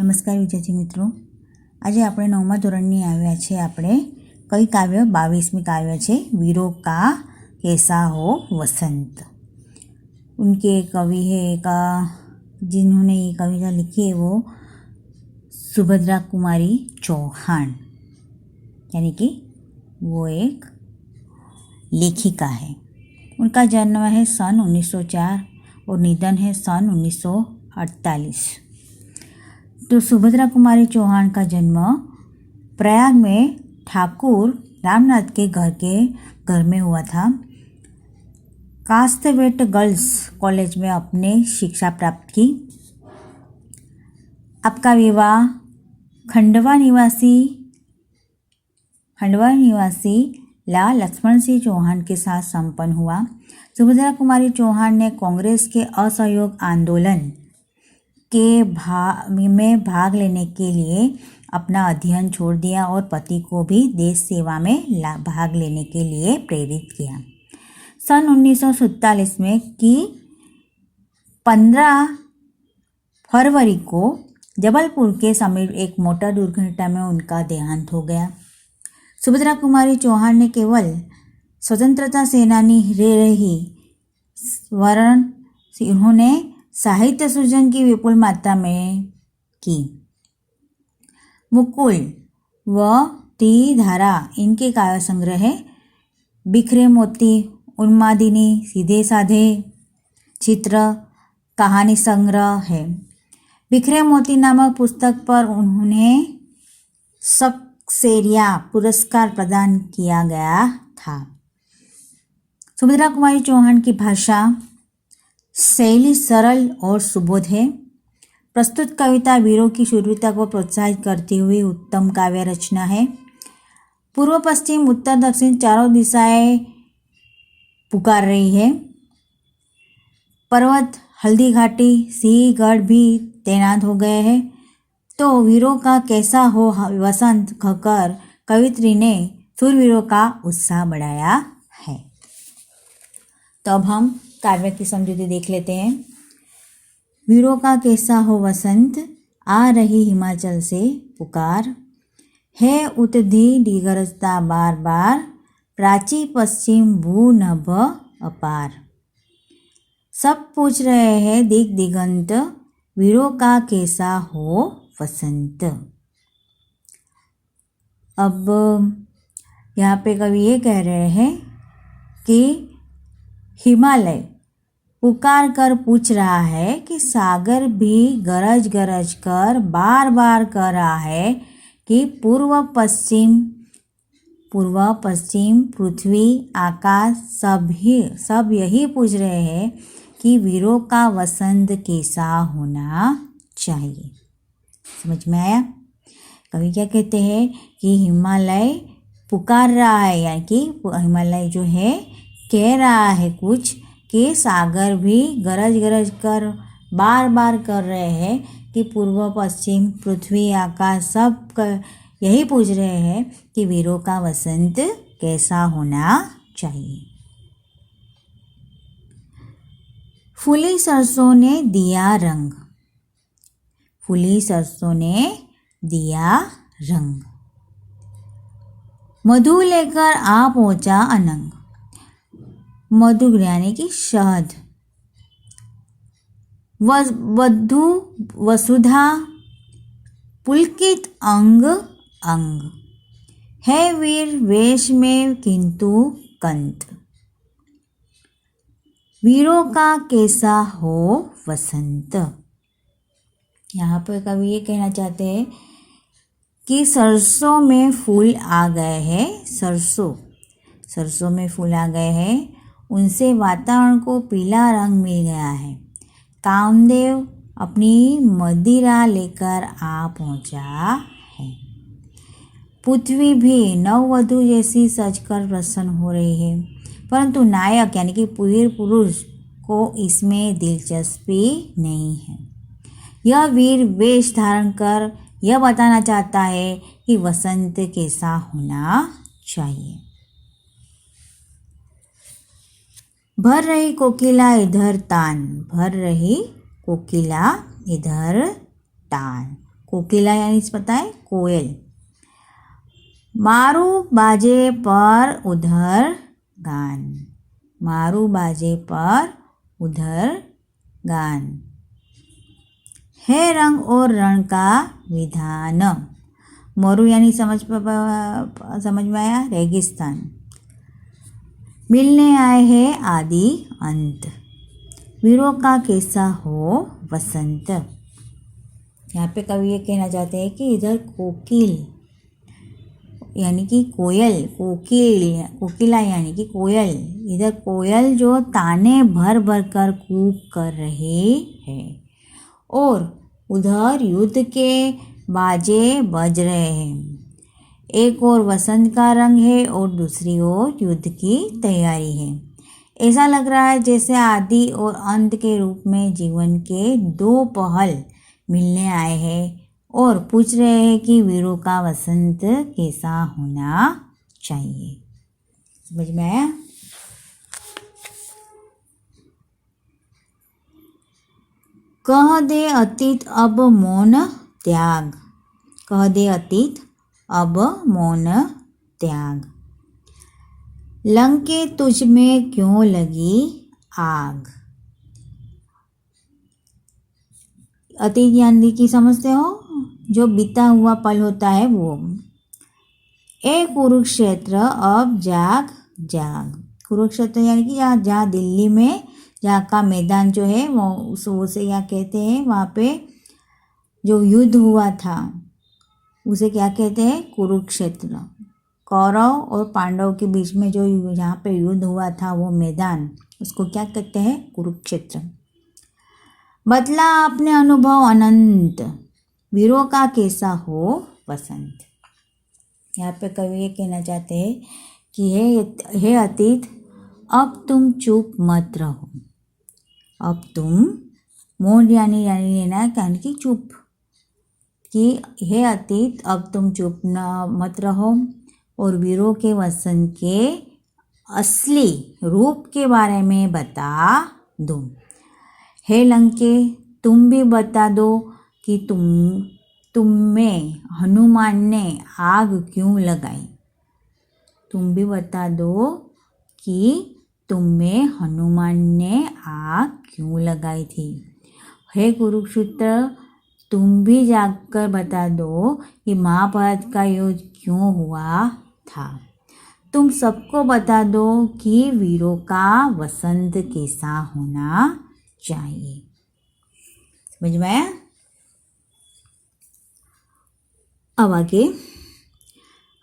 નમસ્કાર વિદ્યાર્થી મિત્રો, આજે આપણે 9મા ધોરણની આવ્યા છે. આપણે કઈ કાવ્ય 22મી કાવ્ય છે વીરો કા कैसा हो वसंत. उनके कवि है जिन्होंने ये कविता लिखी है वो सुभद्रा कुमारी चौहान, यानी कि वो एक लेखिका है. उनका जन्म है सन 1904 और निधन है सन 1948. तो सुभद्रा कुमारी चौहान का जन्म प्रयाग में ठाकुर रामनाथ के घर में हुआ था. कास्टवेट गर्ल्स कॉलेज में अपने शिक्षा प्राप्त की. आपका विवाह खंडवा निवासी ला लक्ष्मण सिंह चौहान के साथ संपन्न हुआ. सुभद्रा कुमारी चौहान ने कांग्रेस के असहयोग आंदोलन में भाग लेने के लिए अपना अध्ययन छोड़ दिया और पति को भी देश सेवा में भाग लेने के लिए प्रेरित किया. सन 1947 में की 15 फरवरी को जबलपुर के समीप एक मोटर दुर्घटना में उनका देहांत हो गया. सुभद्रा कुमारी चौहान ने केवल स्वतंत्रता सेनानी रही, वरन उन्होंने साहित्य सृजन की विपुल मात्रा में की. मुकुल व त्रिधारा इनके काव्य संग्रह है. बिखरे मोती, उन्मादिनी, सीधे साधे चित्र कहानी संग्रह है. बिखरे मोती नामक पुस्तक पर उन्होंने सक्सेरिया पुरस्कार प्रदान किया गया था. सुभद्रा कुमारी चौहान की भाषा शैली सरल और सुबोध है. प्रस्तुत कविता वीरों की शूरवीरता को प्रोत्साहित करती हुई उत्तम काव्य रचना है. पूर्व पश्चिम उत्तर दक्षिण चारों दिशाएं पुकार रही है. पर्वत, हल्दी घाटी, सिंहगढ़ भी तैनात हो गए हैं. तो वीरों का कैसा हो वसंत कहकर कवित्री ने शूरवीरों का उत्साह बढ़ाया है. तो अब हम काव्य की समझूती देख लेते हैं. वीरों का कैसा हो वसंत, आ रही हिमाचल से पुकार, है उतधी गरजता बार बार, प्राची पश्चिम भू नभ अपार. सब पूछ रहे हैं दिग दिगंत, वीरों का कैसा हो वसंत. अब यहाँ पे कवि ये कह रहे हैं कि हिमालय पुकार कर पूछ रहा है कि सागर भी गरज गरज कर बार बार कह रहा है कि पूर्व पश्चिम पृथ्वी आकाश सब यही पूछ रहे हैं कि वीरों का वसंत कैसा होना चाहिए. समझ में आया? कवि क्या कहते हैं कि हिमालय पुकार रहा है, यानी कि हिमालय जो है कह रहा है कुछ कि सागर भी गरज गरज कर बार बार कर रहे हैं कि पूर्व पश्चिम पृथ्वी आकाश सब यही पूछ रहे हैं कि वीरों का वसंत कैसा होना चाहिए. फूली सरसों ने दिया रंग, फूली सरसों ने दिया रंग, मधु लेकर आ पहुंचा अनंग. मधु यानी कि शहद. वधु वसुधा पुलकित अंग अंग, है वीर वेश में किंतु कंत, वीरों का कैसा हो वसंत. यहाँ पर कवि ये कहना चाहते हैं कि सरसों में फूल आ गए हैं. सरसों में फूल आ गए हैं, उनसे वातावरण को पीला रंग मिल गया है. कामदेव अपनी मदिरा लेकर आ पहुंचा है. पृथ्वी भी नववधु जैसी सजकर प्रसन्न हो रही है, परंतु नायक यानी कि वीर पुरुष को इसमें दिलचस्पी नहीं है. यह वीर वेश धारण कर यह बताना चाहता है कि वसंत कैसा होना चाहिए. भर रही कोकिला इधर तान, भर रही कोकिला इधर तान. कोकिला यानी पता है कोयल। मारू बाजे पर उधर गान, मारू बाजे पर उधर गान। है रंग और रण का विधान, मोरू यानी समझ में आया रेगिस्तान। मिलने आए हैं आदि अंत, वीरों का कैसा हो वसंत। यहाँ पे कवि ये कहना चाहते हैं कि इधर कोकिल यानी कि कोयल, कोकिला यानी कि कोयल, इधर कोयल जो ताने भर भर कर कूक कर रहे हैं और उधर युद्ध के बाजे बज रहे हैं। एक और वसंत का रंग है और दूसरी ओर युद्ध की तैयारी है। ऐसा लग रहा है जैसे आदि और अंत के रूप में जीवन के दो पहल मिलने आए हैं और पूछ रहे हैं कि वीरों का वसंत कैसा होना चाहिए। समझ में आया? कह दे अतीत अब मौन त्याग, कह दे अतीत अब मौन त्याग। लंके तुझ में क्यों लगी आग। अतीत यानी कि समझते हो जो बीता हुआ पल होता है वो। ए कुरुक्षेत्र अब जाग जाग, कुरुक्षेत्र यानी कि जहाँ दिल्ली में जहाँ का मैदान जो है वो उसे क्या कहते हैं, वहाँ पे जो युद्ध हुआ था उसे क्या कहते हैं, कुरुक्षेत्र। कौरव और पांडव के बीच में जो जहाँ पे युद्ध हुआ था वो मैदान, उसको क्या कहते हैं, कुरुक्षेत्र। बदला अपने अनुभव अनंत, वीरों का कैसा हो वसंत। यहाँ पे कवि ये कहना चाहते हैं कि हे अतीत अब तुम चुप मत रहो, अब तुम मौन यानी लेना यानी कि चुप, कि हे अतीत अब तुम चुप मत रहो और वीरों के वसंत के असली रूप के बारे में बता दो। हे लंके तुम भी बता दो कि तुम में हनुमान ने आग क्यों लगाई, तुम भी बता दो कि तुम में हनुमान ने आग क्यों लगाई थी। हे कुरुक्षेत्र तुम भी जाकर बता दो कि महाभारत का युद्ध क्यों हुआ था। तुम सबको बता दो कि वीरों का वसंत कैसा होना चाहिए। समझ में आया? अब आगे,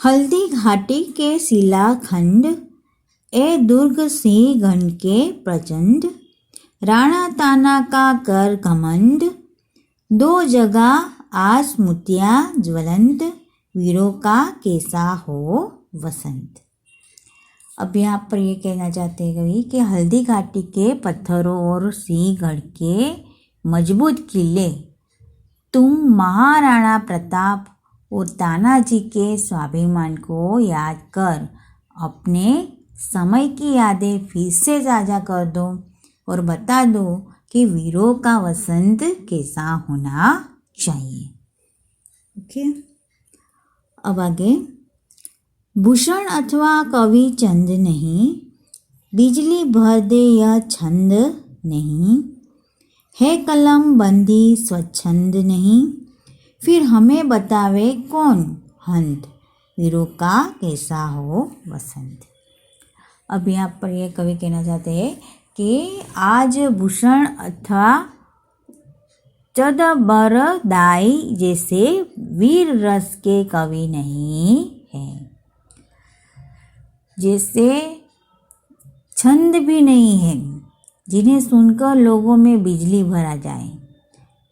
हल्दी घाटी के शिलाखंड, ए दुर्ग सिंह गण के प्रचंड, राणा ताना का कर घमंड, दो जगह आज मोतिया ज्वलंत, वीरों का कैसा हो वसंत। अब यहाँ पर ये कहना चाहते हैं कवि कि हल्दी घाटी के पत्थरों और सिंहगढ़ के मजबूत किले तुम महाराणा प्रताप और तानाजी के स्वाभिमान को याद कर अपने समय की यादें फिर से ताज़ा कर दो और बता दो कि वीरों का वसंत कैसा होना चाहिए। ओके, अब आगे, भूषण अथवा कवि चंद नहीं, बिजली भर दे यह छंद नहीं, है कलम बंदी स्वच्छंद नहीं, फिर हमें बतावे कौन हंत, वीरों का कैसा हो वसंत। अब यहाँ पर ये कवि कहना चाहते हैं कि आज भूषण अथवा चदबरदाई जैसे वीर रस के कवि नहीं है, जैसे छंद भी नहीं है जिन्हें सुनकर लोगों में बिजली भरा जाए।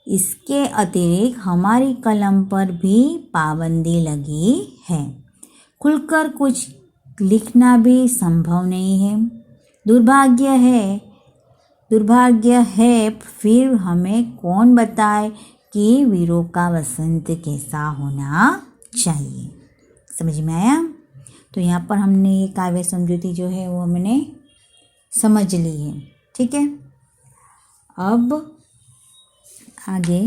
इसके अतिरिक्त हमारी कलम पर भी पाबंदी लगी है, खुलकर कुछ लिखना भी संभव नहीं है। दुर्भाग्य है फिर हमें कौन बताए कि वीरों का वसंत कैसा होना चाहिए। समझ में आया? तो यहाँ पर हमने ये काव्य समझौती जो है वो हमने समझ ली है। ठीक है, अब आगे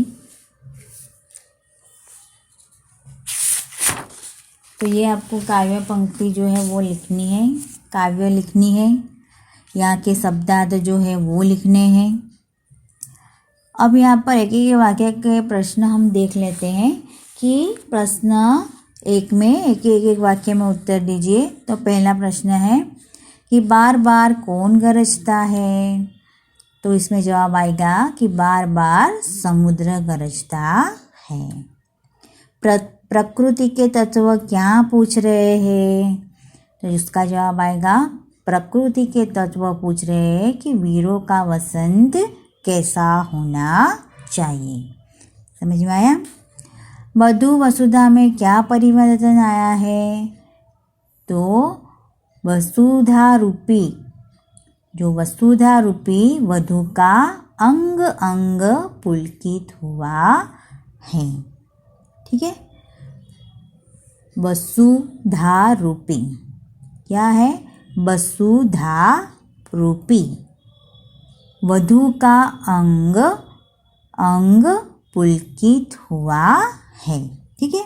तो ये आपको काव्य पंक्ति जो है वो लिखनी है, काव्य लिखनी है, यहाँ के शब्दार्थ जो है वो लिखने हैं। अब यहाँ पर एक एक वाक्य के प्रश्न हम देख लेते हैं कि प्रश्न एक में एक वाक्य में उत्तर दीजिए। तो पहला प्रश्न है कि बार बार कौन गरजता है? तो इसमें जवाब आएगा कि बार बार समुद्र गरजता है। प्रकृति के तत्व क्या पूछ रहे हैं? तो इसका जवाब आएगा प्रकृति के तत्व पूछ रहे हैं कि वीरों का वसंत कैसा होना चाहिए। समझ में आया? वधु वसुधा में क्या परिवर्तन आया है? तो वसुधा रूपी वधु का अंग अंग पुलकित हुआ है। ठीक है, वसुधा रूपी क्या है? वसुधा रूपी वधु का अंग अंग पुलकित हुआ है। ठीक है,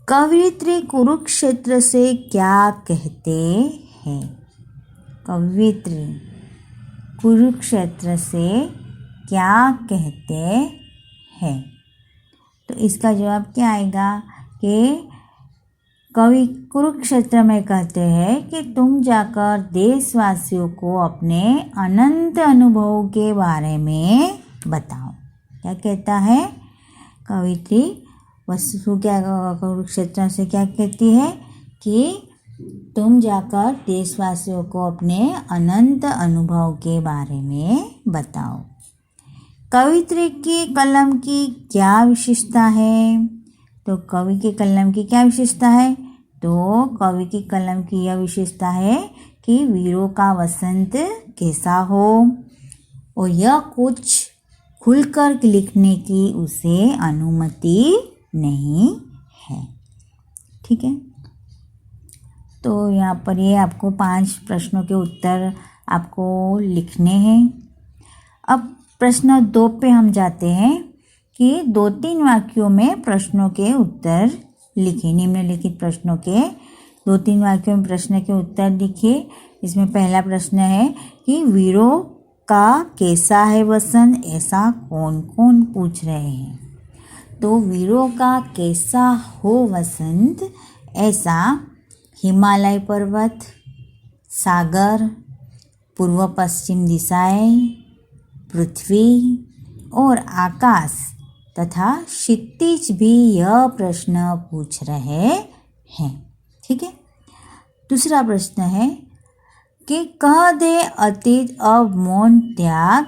कवयित्री कुरुक्षेत्र से क्या कहते हैं? कवयित्री कुरुक्षेत्र से क्या कहते हैं? तो इसका जवाब क्या आएगा कि कवि कुरुक्षेत्र में कहते हैं कि तुम जाकर देशवासियों को अपने अनंत अनुभव के बारे में बताओ। क्या कहता है कवित्री? वसु क्या कुरुक्षेत्र से क्या कहती है कि तुम जाकर देशवासियों को अपने अनंत अनुभव के बारे में बताओ। कवित्री की कलम की क्या विशेषता है? तो कवि के कलम की क्या विशेषता है? तो कवि की कलम की यह विशेषता है कि वीरों का वसंत कैसा हो और यह कुछ खुलकर लिखने की उसे अनुमति नहीं है। ठीक है, तो यहाँ पर ये आपको 5 प्रश्नों के उत्तर आपको लिखने हैं। अब प्रश्न 2 पे हम जाते हैं कि 2-3 वाक्यों में प्रश्नों के उत्तर लिखिए। निम्नलिखित प्रश्नों के 2-3 वाक्यों में प्रश्न के उत्तर लिखिए। इसमें पहला प्रश्न है कि वीरों का कैसा है वसंत, ऐसा कौन कौन पूछ रहे हैं? तो वीरों का कैसा हो वसंत, ऐसा हिमालय पर्वत, सागर, पूर्व पश्चिम दिशाएं, पृथ्वी और आकाश तथा क्षितिज भी यह प्रश्न पूछ रहे हैं। ठीक है, दूसरा प्रश्न है कि कह दे अतीत अब मौन त्याग,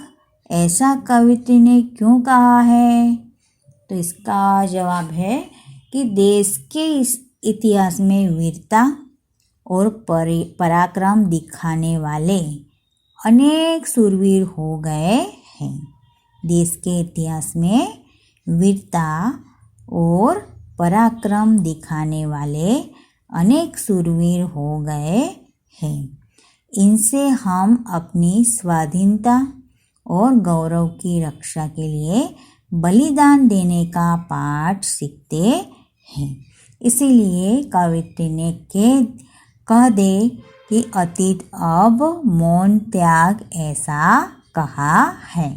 ऐसा कवित्री ने क्यों कहा है? तो इसका जवाब है कि देश के इस इतिहास में वीरता और पराक्रम दिखाने वाले अनेक शूरवीर हो गए हैं। देश के इतिहास में वीरता और पराक्रम दिखाने वाले अनेक शूरवीर हो गए हैं। इनसे हम अपनी स्वाधीनता और गौरव की रक्षा के लिए बलिदान देने का पाठ सीखते हैं। इसीलिए कवित्री ने कह दे कि अतीत अब मौन त्याग, ऐसा कहा है।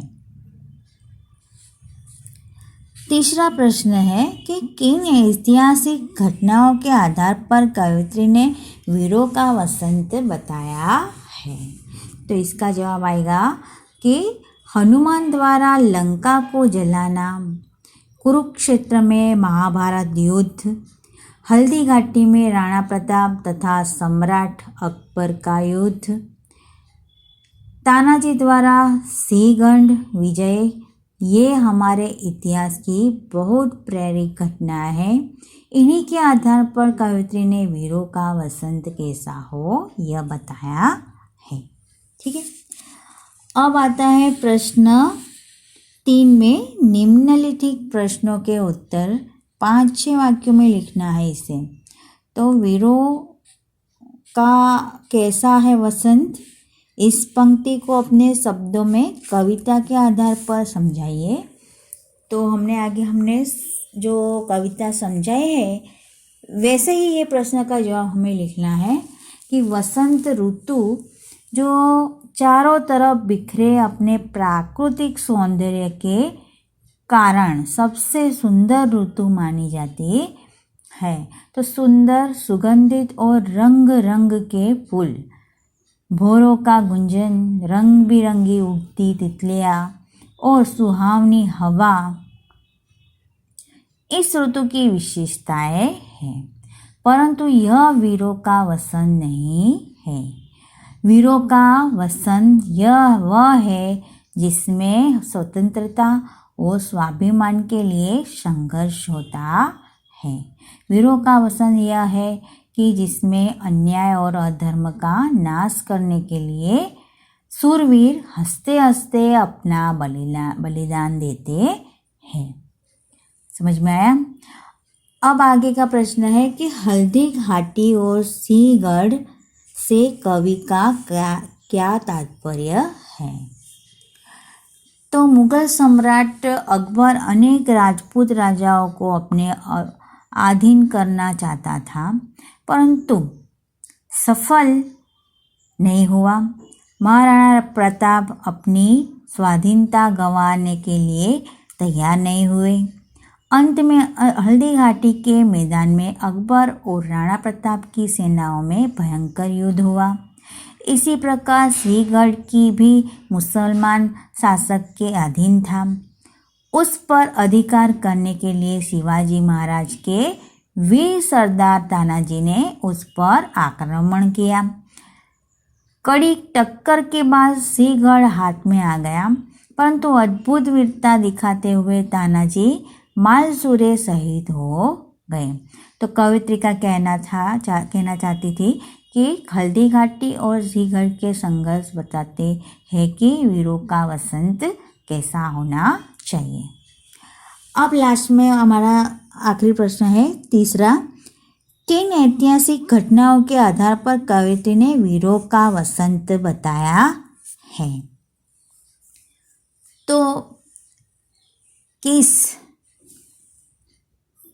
तीसरा प्रश्न है कि किन ऐतिहासिक घटनाओं के आधार पर कवित्री ने वीरों का वसंत बताया है? तो इसका जवाब आएगा कि हनुमान द्वारा लंका को जलाना, कुरुक्षेत्र में महाभारत युद्ध, हल्दी घाटी में राणा प्रताप तथा सम्राट अकबर का युद्ध, तानाजी द्वारा सिंहगढ़ विजय, ये हमारे इतिहास की बहुत प्रेरक घटना है। इन्हीं के आधार पर कवित्री ने वीरों का वसंत कैसा हो यह बताया है। ठीक है, अब आता है प्रश्न 3 में निम्नलिखित प्रश्नों के उत्तर 5-6 वाक्यों में लिखना है इसे। तो वीरों का कैसा है वसंत, इस पंक्ति को अपने शब्दों में कविता के आधार पर समझाइए। तो हमने जो कविता समझाई है वैसे ही ये प्रश्न का जवाब हमें लिखना है कि वसंत ऋतु जो चारों तरफ बिखरे अपने प्राकृतिक सौंदर्य के कारण सबसे सुंदर ऋतु मानी जाती है। तो सुंदर, सुगंधित और रंग रंग के फूल, भौरों का गुंजन, रंग बिरंगी उड़ती तितलियाँ और सुहावनी हवा इस ऋतु की विशेषताएं हैं। परंतु यह वीरों का वसंत नहीं है। वीरों का वसंत यह वह है जिसमें स्वतंत्रता और स्वाभिमान के लिए संघर्ष होता है। वीरों का वसंत यह है कि जिसमें अन्याय और अधर्म का नाश करने के लिए सूरवीर हंसते हंसते अपना बलिदान देते हैं। समझ में आया? अब आगे का प्रश्न है कि हल्दी घाटी और सिंहगढ़ से कवि का क्या तात्पर्य है। तो मुगल सम्राट अकबर अनेक राजपूत राजाओं को अपने अधीन करना चाहता था, परंतु सफल नहीं हुआ। महाराणा प्रताप अपनी स्वाधीनता गंवाने के लिए तैयार नहीं हुए। अंत में हल्दी घाटी के मैदान में अकबर और राणा प्रताप की सेनाओं में भयंकर युद्ध हुआ। इसी प्रकार सिंहगढ़ की भी मुसलमान शासक के अधीन था। उस पर अधिकार करने के लिए शिवाजी महाराज के वीर सरदार तानाजी ने उस पर आक्रमण किया। कड़ी टक्कर के बाद सिंहगढ़ हाथ में आ गया, परंतु अद्भुत वीरता दिखाते हुए तानाजी मालसूरे शहीद हो गए। तो कवित्रिका कहना चाहती थी कि हल्दी घाटी और सिंहगढ़ के संघर्ष बताते हैं कि वीरों का वसंत कैसा होना चाहिए। अब लास्ट में हमारा आखिरी प्रश्न है तीसरा, किन ऐतिहासिक घटनाओं के आधार पर कवित्री ने वीरों का वसंत बताया है। तो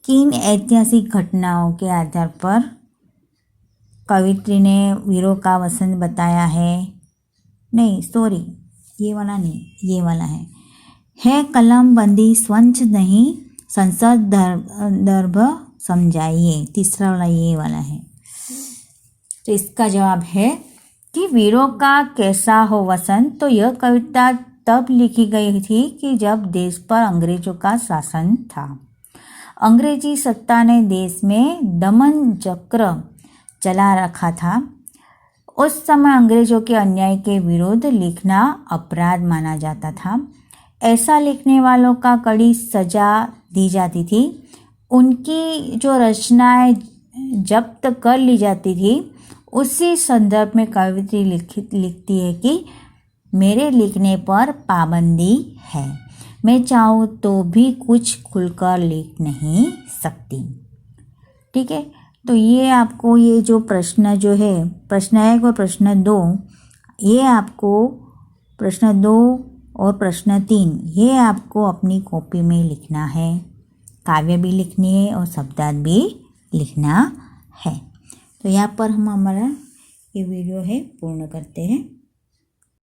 किन ऐतिहासिक घटनाओं के आधार पर कवित्री ने वीरों का वसंत बताया है। नहीं, सॉरी, ये वाला नहीं, ये वाला है कलम बंदी स्वच्छ नहीं, संसद दर्भ समझाइए। तीसरा वाला ये वाला है। तो इसका जवाब है कि वीरों का कैसा हो वसंत। तो यह कविता तब लिखी गई थी कि जब देश पर अंग्रेजों का शासन था। अंग्रेजी सत्ता ने देश में दमन चक्र चला रखा था। उस समय अंग्रेजों के अन्याय के विरुद्ध लिखना अपराध माना जाता था। ऐसा लिखने वालों का कड़ी सजा दी जाती थी। उनकी जो रचनाएं जब्त कर ली जाती थी। उसी संदर्भ में कवित्री लिखती है कि मेरे लिखने पर पाबंदी है, मैं चाहूँ तो भी कुछ खुलकर लिख नहीं सकती। ठीक है, तो ये आपको ये जो प्रश्न जो है, प्रश्न 1 और प्रश्न 2, ये आपको प्रश्न 2 और प्रश्न 3 ये आपको अपनी कॉपी में लिखना है। काव्य भी लिखनी है और शब्दार्थ भी लिखना है। तो यहाँ पर हम हमारा ये वीडियो है पूर्ण करते हैं।